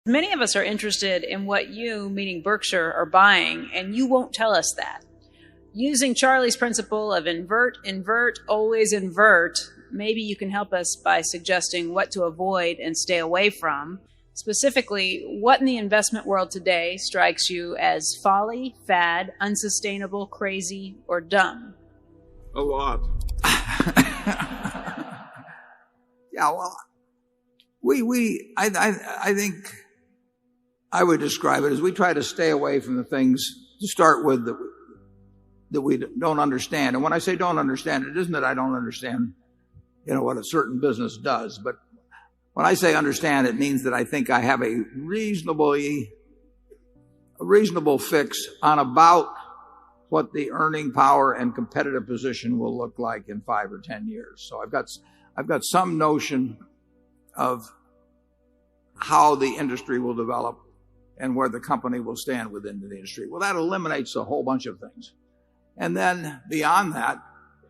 Many of us are interested in what you, meaning Berkshire, are buying, and you won't tell us that. Using Charlie's principle of invert, invert, always invert, maybe you can help us by suggesting what to avoid and stay away from. Specifically, what in the investment world today strikes you as folly, fad, unsustainable, crazy, or dumb? A lot. Yeah, well, I think I would describe it as we try to stay away from the things to start with that we don't understand. And when I say don't understand, it isn't that I don't understand, what a certain business does. But when I say understand, it means that I think I have a reasonable fix on about what the earning power and competitive position will look like in 5 or 10 years. So I've got some notion of how the industry will develop and where the company will stand within the industry. Well, that eliminates a whole bunch of things. And then beyond that,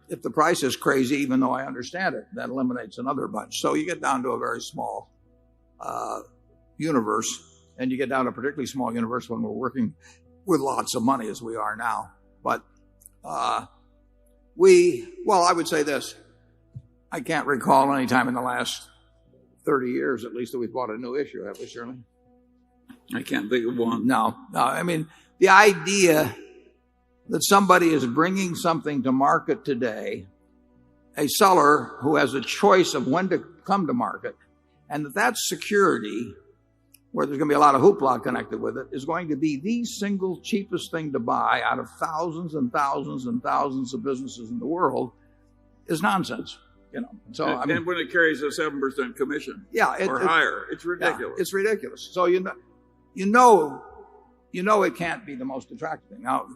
if the price is crazy, even though I understand it, that eliminates another bunch. So you get down to a very small universe, and you get down to a particularly small universe when we're working with lots of money as we are now. But I would say this. I can't recall any time in the last 30 years, at least, that we've bought a new issue, have we, Shirley? I can't think of one. No. I mean, the idea that somebody is bringing something to market today, a seller who has a choice of when to come to market, and that security, where there's going to be a lot of hoopla connected with it, is going to be the single cheapest thing to buy out of thousands and thousands and thousands of businesses in the world, is nonsense. So and when it carries a 7% commission, or higher, it's ridiculous. Yeah, it's ridiculous. So you know it can't be the most attractive thing. Now,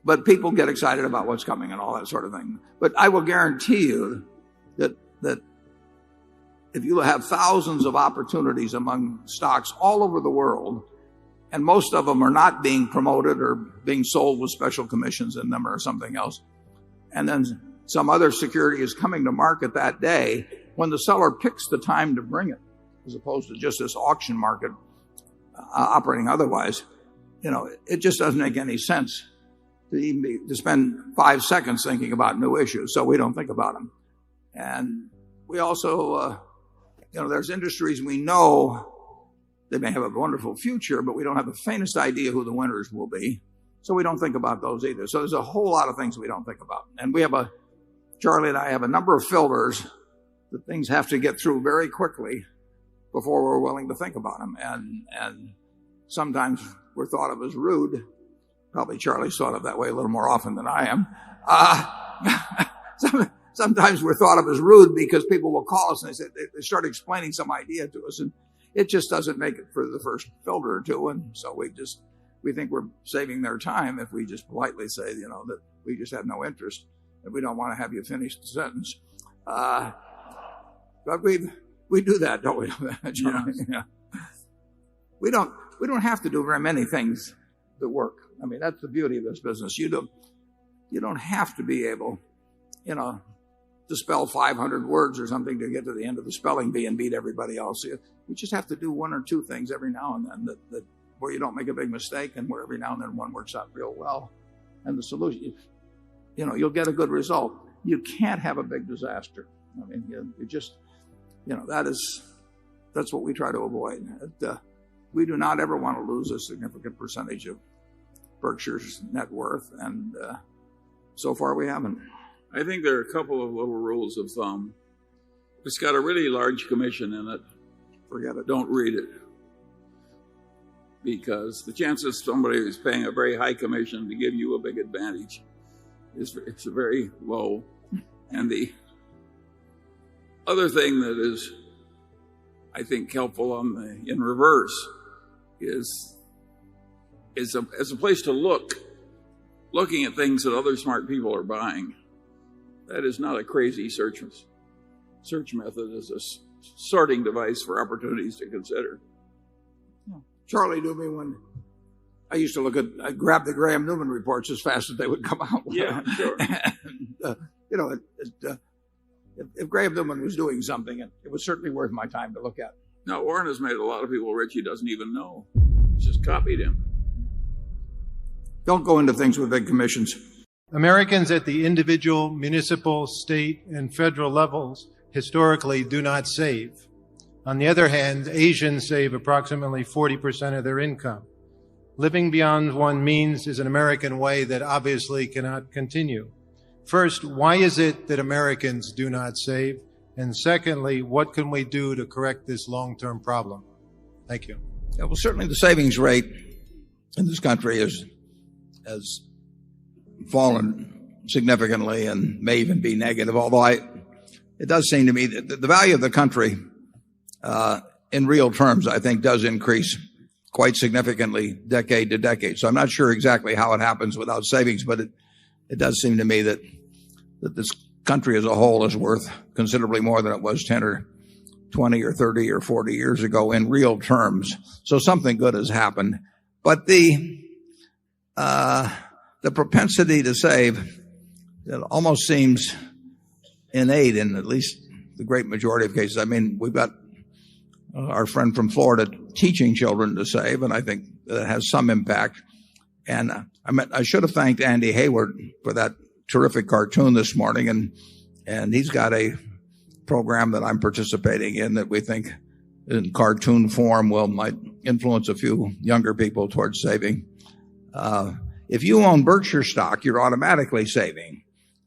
but people get excited about what's coming and all that sort of thing. But I will guarantee you that if you have thousands of opportunities among stocks all over the world, and most of them are not being promoted or being sold with special commissions in them or something else, and then some other security is coming to market that day, when the seller picks the time to bring it, as opposed to just this auction market operating otherwise, it just doesn't make any sense to spend 5 seconds thinking about new issues. So we don't think about them. And we also, there's industries we know they may have a wonderful future, but we don't have the faintest idea who the winners will be. So we don't think about those either. So there's a whole lot of things we don't think about. And Charlie and I have a number of filters that things have to get through very quickly before we're willing to think about them. And sometimes we're thought of as rude. Probably Charlie's thought of that way a little more often than I am. Sometimes we're thought of as rude because people will call us and they start explaining some idea to us, and it just doesn't make it for the first filter or two. And so we think we're saving their time if we just politely say, that we just have no interest and we don't want to have you finish the sentence. But we do that, don't we? Yeah. We don't have to do very many things that work. I mean, that's the beauty of this business. You don't have to be able, to spell 500 words or something to get to the end of the spelling bee and beat everybody else. You just have to do one or two things every now and then that where you don't make a big mistake, and where every now and then one works out real well. And the solution, you'll get a good result. You can't have a big disaster. I mean, you just, that's what we try to avoid. We do not ever want to lose a significant percentage of Berkshire's net worth, and so far we haven't. I think there are a couple of little rules of thumb. If it's got a really large commission in it, forget it. Don't read it. Because the chances somebody who's paying a very high commission to give you a big advantage is very low. And the other thing that is, I think, helpful in reverse is a place to looking at things that other smart people are buying. That is not a crazy search method. It's a sorting device for opportunities to consider. Charlie knew me when I used to I'd grab the Graham Newman reports as fast as they would come out. Yeah, sure. And, if Graham Newman was doing something, it was certainly worth my time to look at. Now, Warren has made a lot of people rich he doesn't even know. He's just copied him. Don't go into things with big commissions. Americans at the individual, municipal, state, and federal levels historically do not save. On the other hand, Asians save approximately 40% of their income. Living beyond one's means is an American way that obviously cannot continue. First, why is it that Americans do not save? And secondly, what can we do to correct this long-term problem? Thank you. Yeah, well, certainly the savings rate in this country has fallen significantly and may even be negative, although it does seem to me that the value of the country in real terms, I think, does increase quite significantly decade to decade. So I'm not sure exactly how it happens without savings, but it does seem to me that this country as a whole is worth considerably more than it was 10 or 20 or 30 or 40 years ago in real terms. So something good has happened. But the propensity to save, it almost seems innate in at least the great majority of cases. I mean, we've got our friend from Florida teaching children to save, and I think that has some impact. And I should have thanked Andy Hayward for that terrific cartoon this morning, and he's got a program that I'm participating in that we think in cartoon form might influence a few younger people towards saving. If you own Berkshire stock, you're automatically saving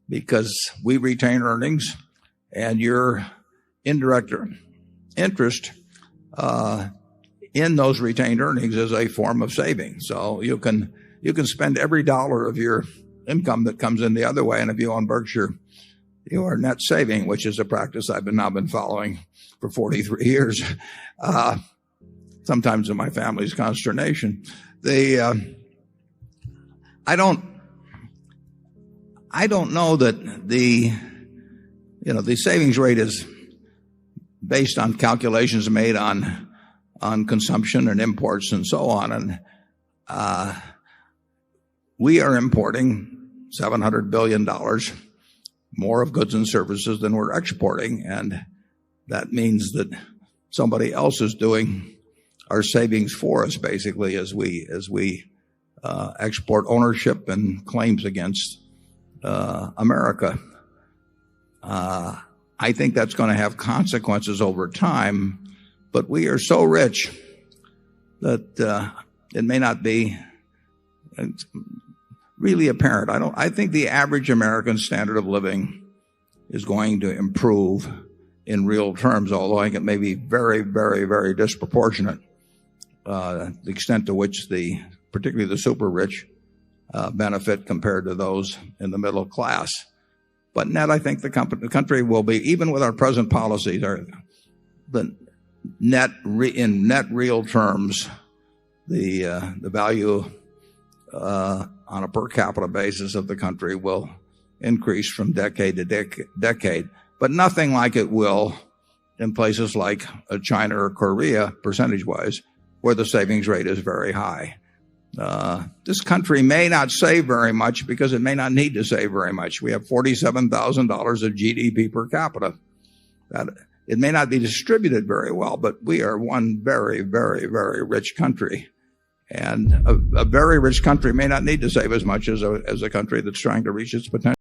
because we retain earnings, and your indirect interest in those retained earnings is a form of saving. So you can spend every dollar of your income that comes in the other way, and if you own Berkshire, you are net saving, which is a practice I've now been following for 43 years, sometimes to my family's consternation. I don't know that the savings rate is based on calculations made on consumption and imports and so on. And we are importing $700 billion more of goods and services than we're exporting. And that means that somebody else is doing our savings for us, basically, as we export ownership and claims against America. I think that's going to have consequences over time, but we are so rich that it may not be really apparent. I think the average American standard of living is going to improve in real terms, although I think it may be very, very, very disproportionate, the extent to which particularly the super rich benefit compared to those in the middle class. But net, I think the country will be, even with our present policies, in net real terms, the value on a per capita basis of the country will increase from decade to decade, but nothing like it will in places like China or Korea, percentage-wise, where the savings rate is very high. This country may not save very much because it may not need to save very much. We have $47,000 of GDP per capita. It may not be distributed very well, but we are one very, very, very rich country. And a very rich country may not need to save as much as a country that's trying to reach its potential.